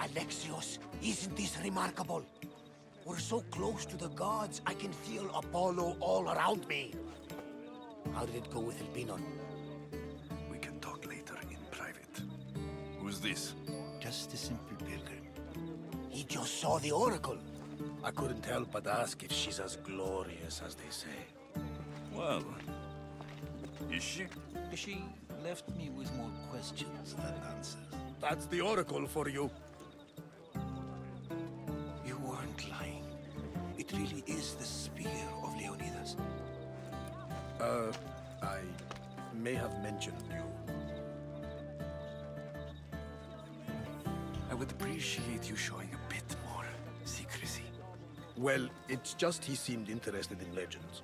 Alexios, isn't this remarkable? We're so close to the gods, I can feel Apollo all around me. How did it go with Elpinon? We can talk later in private. Who's this? Just a simple pilgrim. He just saw the oracle. I couldn't help but ask if she's as glorious as they say. Well, is she? She left me with more questions than answers. That's the oracle for you. You weren't lying. It really is the spear of Leonidas. I may have mentioned you. I would appreciate you showing a bit more secrecy. Well, it's just he seemed interested in legends.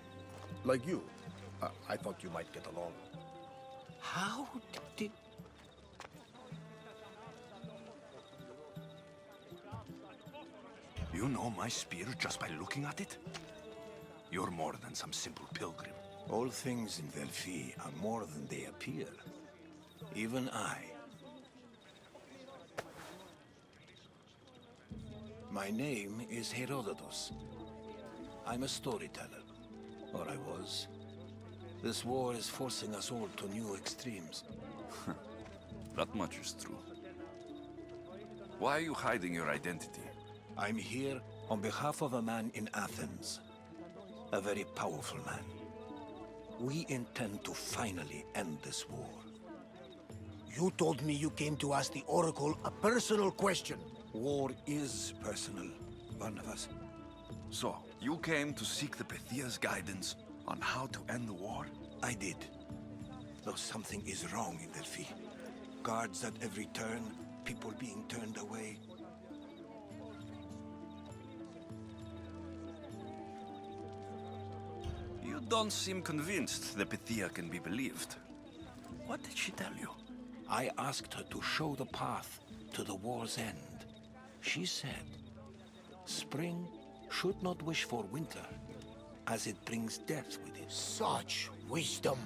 Like you. I thought you might get along. How did... You know my spear just by looking at it? You're more than some simple pilgrim. All things in Delphi are more than they appear. Even I. My name is Herodotus. I'm a storyteller. Or I was. This war is forcing us all to new extremes. That much is true. Why are you hiding your identity? I'm here on behalf of a man in Athens. A very powerful man. We intend to finally end this war. You told me you came to ask the oracle a personal question. War is personal, Barnabas. So, you came to seek the Pythia's guidance on how to end the war? I did. Though something is wrong in Delphi. Guards at every turn, people being turned away. You don't seem convinced the Pythia can be believed. What did she tell you? I asked her to show the path to the war's end. She said, spring should not wish for winter, as it brings death with it. Such wisdom.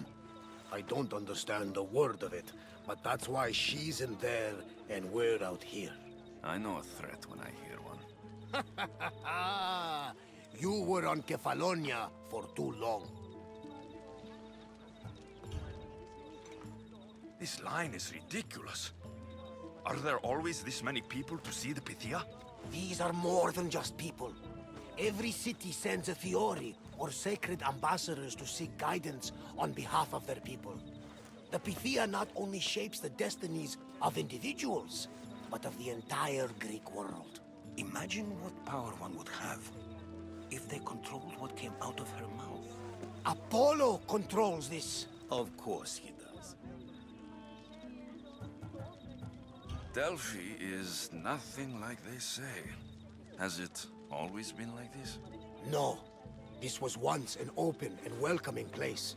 I don't understand a word of it, but that's why she's in there and we're out here. I know a threat when I hear one. You were on Kefalonia for too long. This line is ridiculous. Are there always this many people to see the Pythia? These are more than just people. Every city sends a Fiori, or sacred ambassadors to seek guidance on behalf of their people. The Pythia not only shapes the destinies of individuals, but of the entire Greek world. Imagine what power one would have if they controlled what came out of her mouth. Apollo controls this. Of course he does. Delphi is nothing like they say. Has it always been like this? No. This was once an open and welcoming place.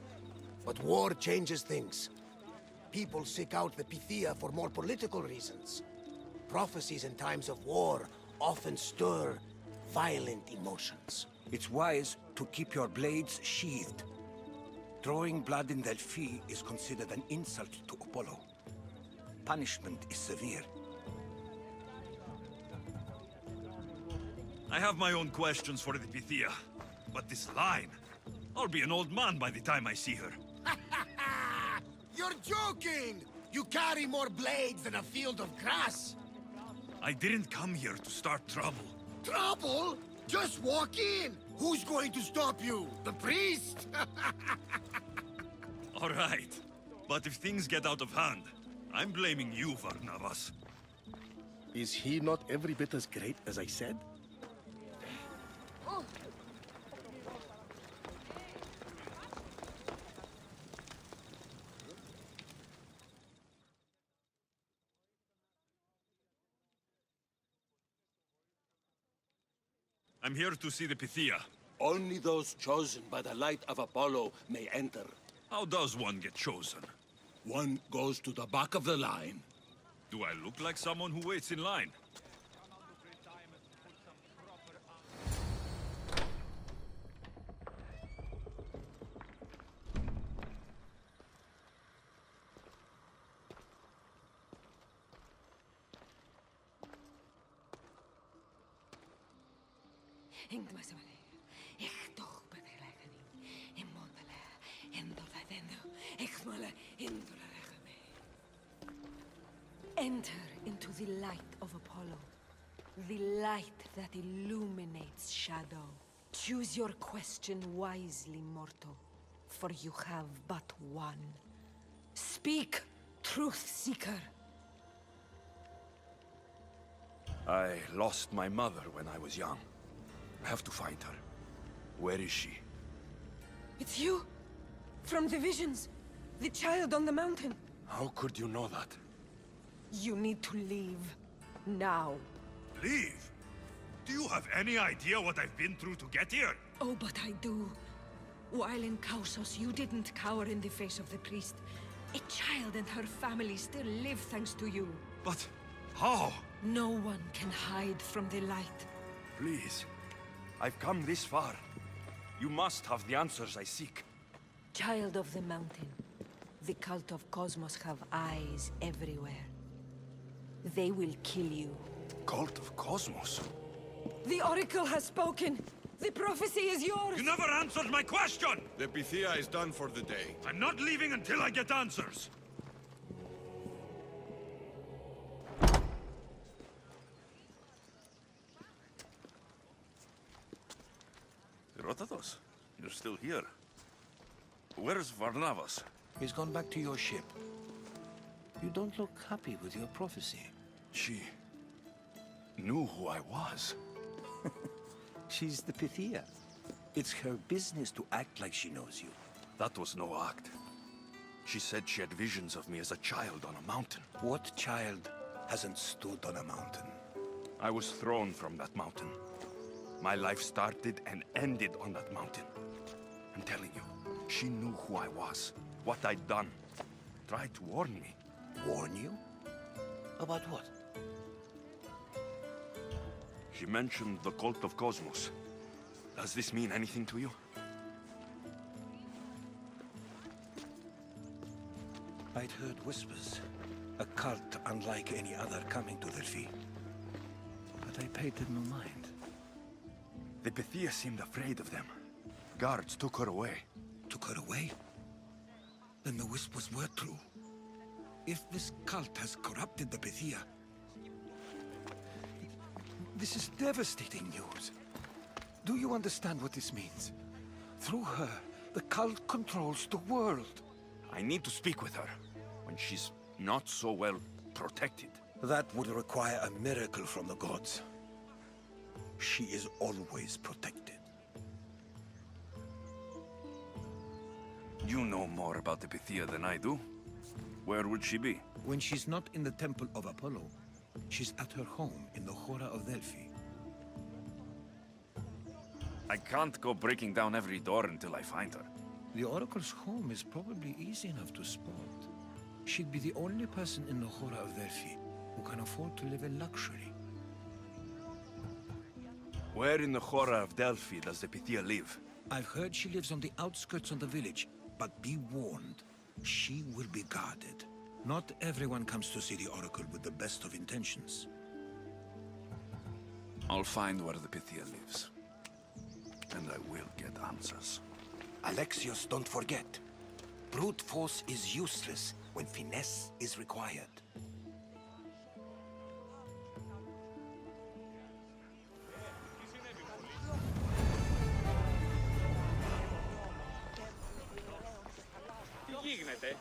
But war changes things. People seek out the Pythia for more political reasons. Prophecies in times of war often stir violent emotions. It's wise to keep your blades sheathed. Drawing blood in Delphi is considered an insult to Apollo. Punishment is severe. I have my own questions for the Pythia, but this line... I'll be an old man by the time I see her. You're joking! You carry more blades than a field of grass! I didn't come here to start trouble. Trouble? Just walk in! Who's going to stop you? The priest? All right, but if things get out of hand, I'm blaming you, Varnavas. Is he not every bit as great as I said? I'm here to see the Pythia. Only those chosen by the light of Apollo may enter. How does one get chosen? One goes to the back of the line. Do I look like someone who waits in line? Enter into the light of Apollo, the light that illuminates shadow. Choose your question wisely, mortal, for you have but one. Speak, truth seeker. I lost my mother when I was young. I have to find her. Where is she? It's you? From the visions? The child on the mountain? How could you know that? You need to leave. Now. Leave? Do you have any idea what I've been through to get here? Oh, but I do. While in Kausos, you didn't cower in the face of the priest. A child and her family still live thanks to you. But how? No one can hide from the light. Please. I've come this far. You must have the answers I seek. Child of the mountain, the cult of Cosmos have eyes everywhere. They will kill you. Cult of Cosmos? The Oracle has spoken! The prophecy is yours! You never answered my question! The Pythia is done for the day. I'm not leaving until I get answers! Herodotus, you're still here. Where's Varnavas? He's gone back to your ship. You don't look happy with your prophecy. She knew who I was. She's the Pythia. It's her business to act like she knows you. That was no act. She said she had visions of me as a child on a mountain. What child hasn't stood on a mountain? I was thrown from that mountain. My life started and ended on that mountain. I'm telling you, she knew who I was, what I'd done. Tried to warn me. Warn you? About what? She mentioned the cult of Cosmos. Does this mean anything to you? I'd heard whispers. A cult unlike any other coming to Delphi. But I paid them no mind. The Pythia seemed afraid of them. Guards took her away. Took her away? Then the whispers were true. If this cult has corrupted the Pythia, this is devastating news. Do you understand what this means? Through her, the cult controls the world. I need to speak with her, when she's not so well protected. That would require a miracle from the gods. She is always protected. You know more about the Pythia than I do. Where would she be? When she's not in the temple of Apollo, she's at her home in the Hora of Delphi. I can't go breaking down every door until I find her. The Oracle's home is probably easy enough to spot. She'd be the only person in the Hora of Delphi who can afford to live in luxury. Where in the Hora of Delphi does the Pythia live? I've heard she lives on the outskirts of the village, but be warned, she will be guarded. Not everyone comes to see the Oracle with the best of intentions. I'll find where the Pythia lives. And I will get answers. Alexios, don't forget. Brute force is useless when finesse is required. Τι γίνεται?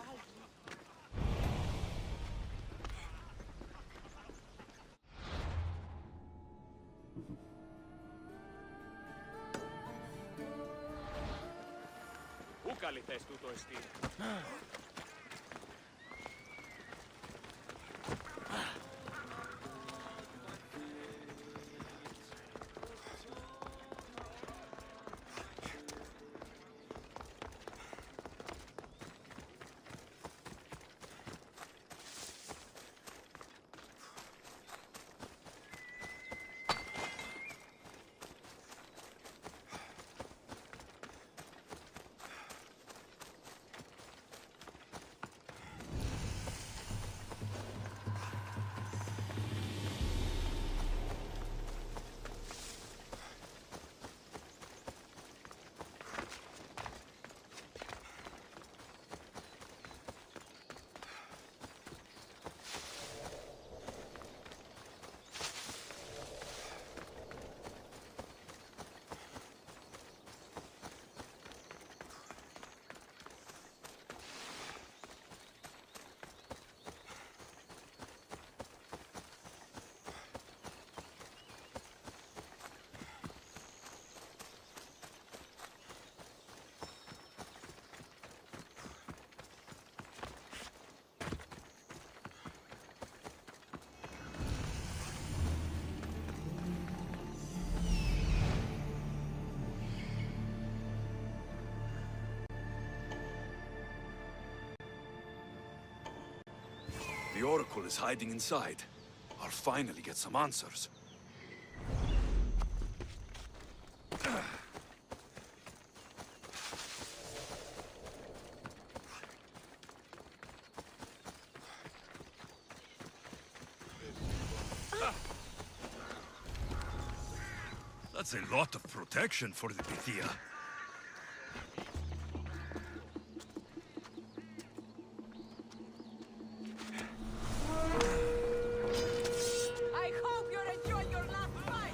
Πού καλή θες τούτο εστί? The Oracle is hiding inside. I'll finally get some answers. That's a lot of protection for the Pythia. I hope you're enjoying your last fight!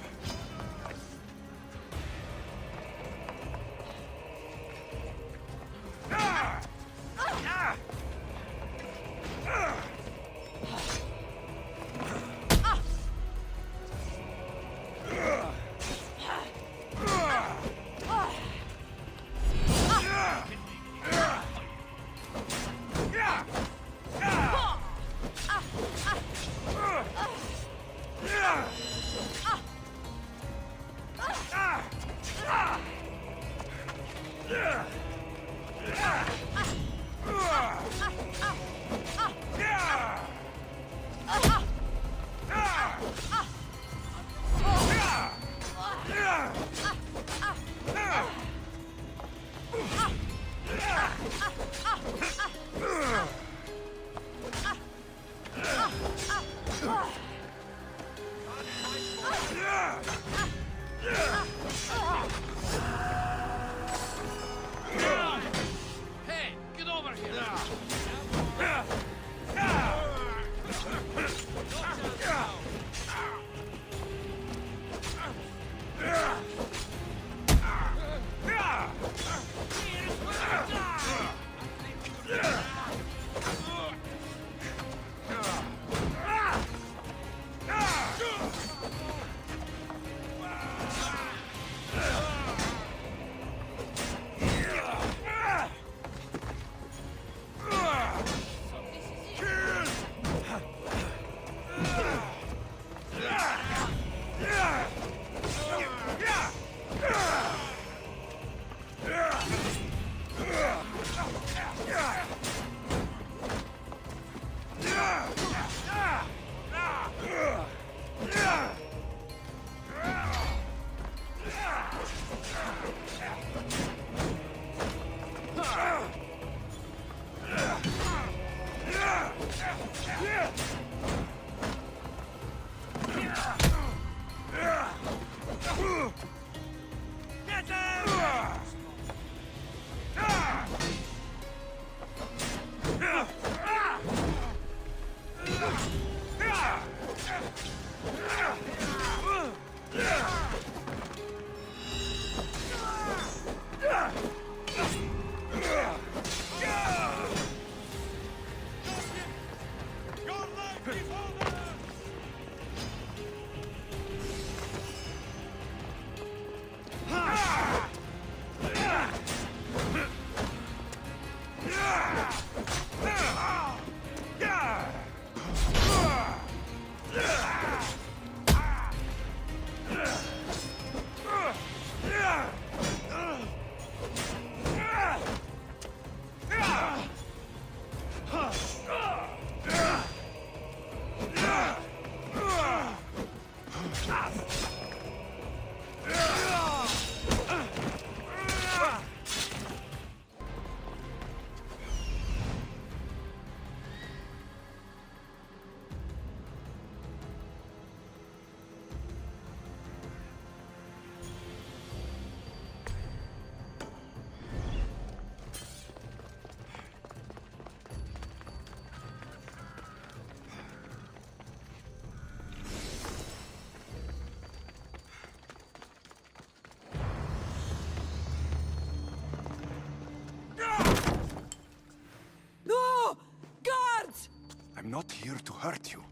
I'm not here to hurt you.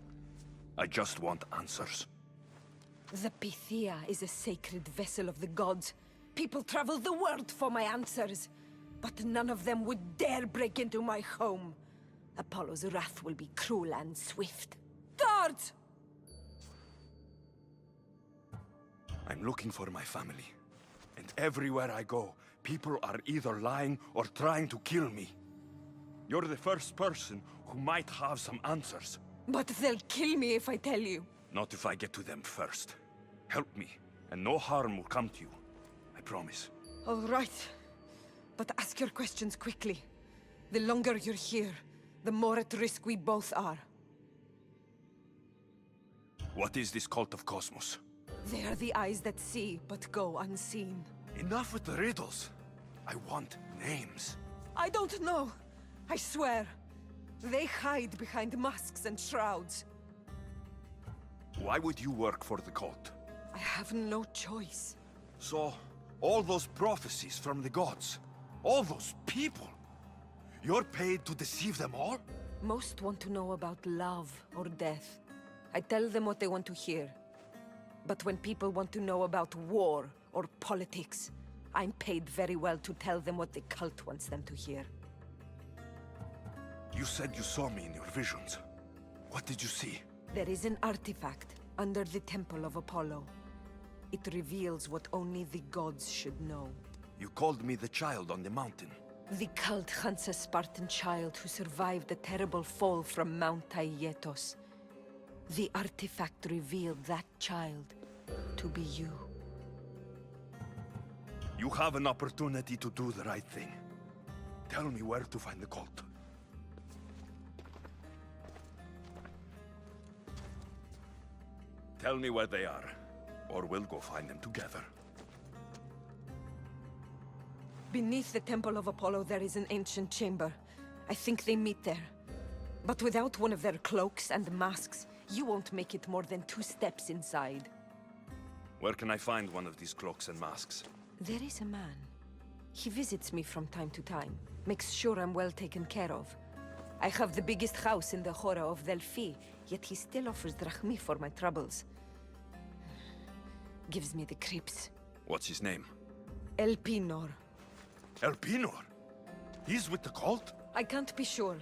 I just want answers. The Pythia is a sacred vessel of the gods. People travel the world for my answers. But none of them would dare break into my home. Apollo's wrath will be cruel and swift. Guards! I'm looking for my family. And everywhere I go, people are either lying or trying to kill me. You're the first person who might have some answers. But they'll kill me if I tell you. Not if I get to them first. Help me, and no harm will come to you. I promise. All right. But ask your questions quickly. The longer you're here, the more at risk we both are. What is this cult of Cosmos? They are the eyes that see, but go unseen. Enough with the riddles. I want names. I don't know. I swear. They hide behind masks and shrouds. Why would you work for the cult? I have no choice. So, all those prophecies from the gods, all those people, you're paid to deceive them all? Most want to know about love or death. I tell them what they want to hear. But when people want to know about war or politics, I'm paid very well to tell them what the cult wants them to hear. You said you saw me in your visions. What did you see? There is an artifact under the Temple of Apollo. It reveals what only the gods should know. You called me the child on the mountain. The cult hunts a Spartan child who survived a terrible fall from Mount Aietos. The artifact revealed that child to be you. You have an opportunity to do the right thing. Tell me where to find the cult. Tell me where they are, or we'll go find them together. Beneath the Temple of Apollo there is an ancient chamber. I think they meet there. But without one of their cloaks and masks, you won't make it more than 2 steps inside. Where can I find one of these cloaks and masks? There is a man. He visits me from time to time, makes sure I'm well taken care of. I have the biggest house in the Hora of Delphi, yet he still offers drachmi for my troubles. Gives me the creeps. What's his name? Elpinor. Elpinor? He's with the cult? I can't be sure,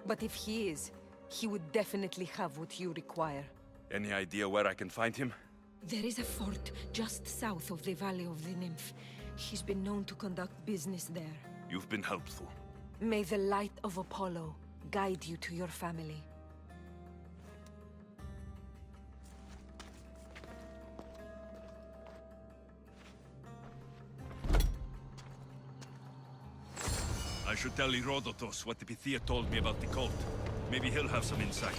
but if he is, he would definitely have what you require. Any idea where I can find him? There is a fort just south of the Valley of the Nymph. He's been known to conduct business there. You've been helpful. May the light of Apollo guide you to your family. I should tell Herodotus what the Pythia told me about the cult. Maybe he'll have some insight.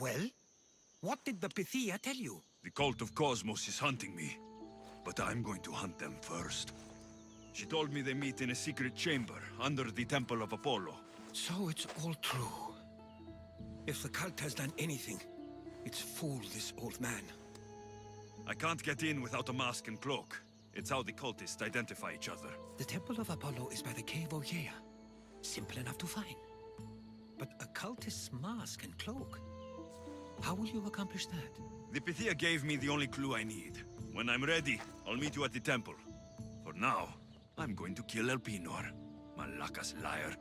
Well? What did the Pythia tell you? The cult of Cosmos is hunting me, but I'm going to hunt them first. She told me they meet in a secret chamber under the Temple of Apollo. So it's all true. If the cult has done anything, it's fooled this old man. I can't get in without a mask and cloak. It's how the cultists identify each other. The Temple of Apollo is by the Cave Ogea. Simple enough to find. But a cultist's mask and cloak? How will you accomplish that? The Pythia gave me the only clue I need. When I'm ready, I'll meet you at the temple. For now, I'm going to kill Elpinor, Malaka's liar.